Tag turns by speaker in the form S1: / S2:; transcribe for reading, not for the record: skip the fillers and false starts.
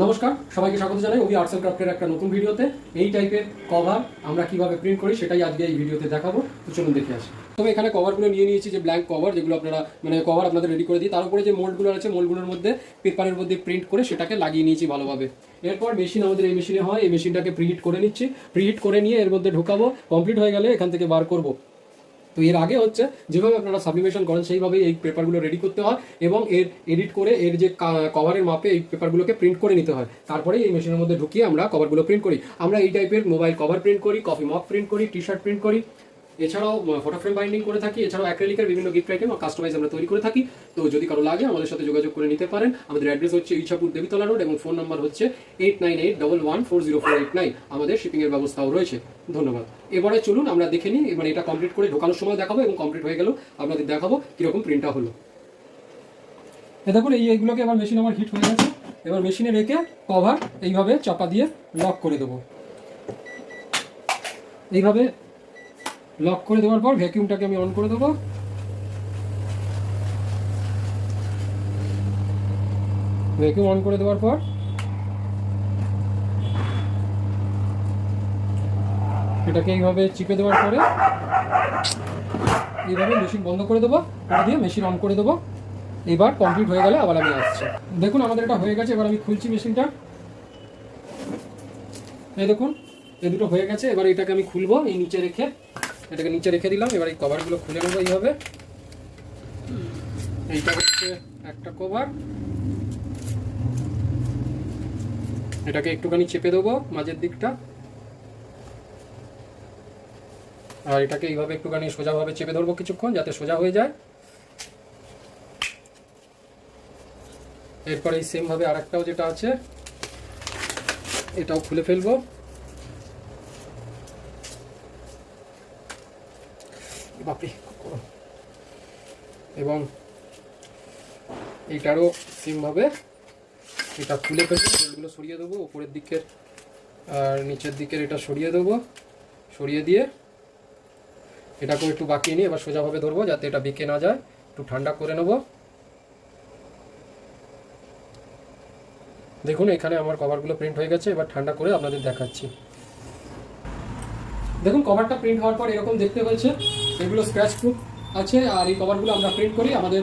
S1: নমস্কার, সবাইকে স্বাগত জানাই ওবি আর্টস এন্ড ক্রাফটের একটা নতুন ভিডিওতে। এই টাইপের কভার আমরা কিভাবে প্রিন্ট করি সেটাই আজকে এই ভিডিওতে দেখাবো। তো চলুন দেখে আসি। তবে এখানে কভারগুলো নিয়ে নিয়েছি, যে ব্ল্যাঙ্ক কভার, যেগুলো আপনারা কভার আপনাদের রেডি করে দিই। তার উপরে যে মোল্ডগুলো আছে, মোল্ডগুলোর মধ্যে পেপারের মধ্যে প্রিন্ট করে সেটাকে লাগিয়ে নিয়েছি ভালোভাবে। এরপর মেশিন আমাদের এই মেশিনে হয়, এই মেশিনটাকে প্রিহিট করে নিচ্ছি। প্রিহিট করে নিয়ে এর মধ্যে ঢোকাবো। কমপ্লিট হয়ে গেলে এখান থেকে বার করবো। তো এর আগে হচ্ছে যেভাবে আপনারা সাবলিমেশন করেন সেইভাবেই এই পেপারগুলো রেডি করতে হয় এবং এর এডিট করে এর যে কভারের মাপে এই পেপারগুলোকে প্রিন্ট করে নিতে হয়। তারপরে এই মেশিনের মধ্যে ঢুকিয়ে আমরা কভারগুলো প্রিন্ট করি। আমরা এই টাইপের মোবাইল কভার প্রিন্ট করি, কফি মগ প্রিন্ট করি, টি শার্ট প্রিন্ট করি, এছাড়াও ফটো ফ্রেম বাইন্ডিং করে থাকি, এছাড়াও অ্যাক্রিলিকের বিভিন্ন গিফট আইটেম কাস্টমাইজ আমরা তৈরি করে থাকি। তো যদি কারো লাগে আমাদের সাথে যোগাযোগ করে নিতে পারেন। আমাদের অ্যাড্রেস হচ্ছে ইছাপুর দেবীতলা রোড এবং ফোন নাম্বার হচ্ছে 8981140489। আমাদের শিপিংয়ের ব্যবস্থাও রয়েছে। ধন্যবাদ। এবারে চলুন আমরা দেখে নিই। এবার এটা কমপ্লিট করে ঢোকানোর সময় দেখাবো এবং কমপ্লিট হয়ে গেল আপনাদের দেখাবো কীরকম প্রিন্টটা হলো। দেখুন এইগুলোকে এবার মেশিন আমার হিট হয়ে গেছে। এবার মেশিনে রেখে কভার এইভাবে চাপা দিয়ে লক করে দেবো। এইভাবে লক করে দেওয়ার পর ভ্যাকিউমটাকে আমি অন করে দেবো। ভ্যাকিউম অন করে দেওয়ার পর এটাকে এইভাবে চিপে দেওয়ার পরে এইভাবে মেশিন বন্ধ করে দেবো, করে দিয়ে মেশিন অন করে দেবো। এবার কমপ্লিট হয়ে গেলে আবার আমি আসছি। দেখুন আমাদের এটা হয়ে গেছে। এবার আমি খুলছি মেশিনটা। এই দেখুন এই দুটো হয়ে গেছে। এবার এটাকে আমি খুলবো। এই নিচে রেখে এটাকে নিচে রেখে দিলাম। এবার এই কভারগুলো খুলে নেবো এইভাবে। এইটা হচ্ছে একটা কভার। এটাকে একটুখানি চেপে দেবো মাঝের দিকটা, আর এটাকে এইভাবে একটুখানি সোজাভাবে চেপে ধরবো কিছুক্ষণ, যাতে সোজা হয়ে যায়। এরপরে এই সেম ভাবে আরেকটাও যেটা আছে এটাও খুলে ফেলবো। বাপরে, এবং এইটারও সেম ভাবে এটা খুলে ফেলবো। এগুলো সরিয়ে দেবো, উপরের দিকের আর নিচের দিকের এটা সরিয়ে দেবো। সরিয়ে দিয়ে এটাকেও একটু বাঁকিয়ে নিয়ে এবার সোজাভাবে ধরবো, যাতে এটা বেঁকে না যায়। একটু ঠান্ডা করে নেবো। দেখুন এখানে আমার কভারগুলো প্রিন্ট হয়ে গেছে। এবার ঠান্ডা করে আপনাদের দেখাচ্ছি। দেখুন কভারটা প্রিন্ট হওয়ার পর এরকম দেখতে হয়েছে। এগুলো স্ক্র্যাচ প্রুফ আছে। আর এই কভারগুলো আমরা প্রিন্ট করি আমাদের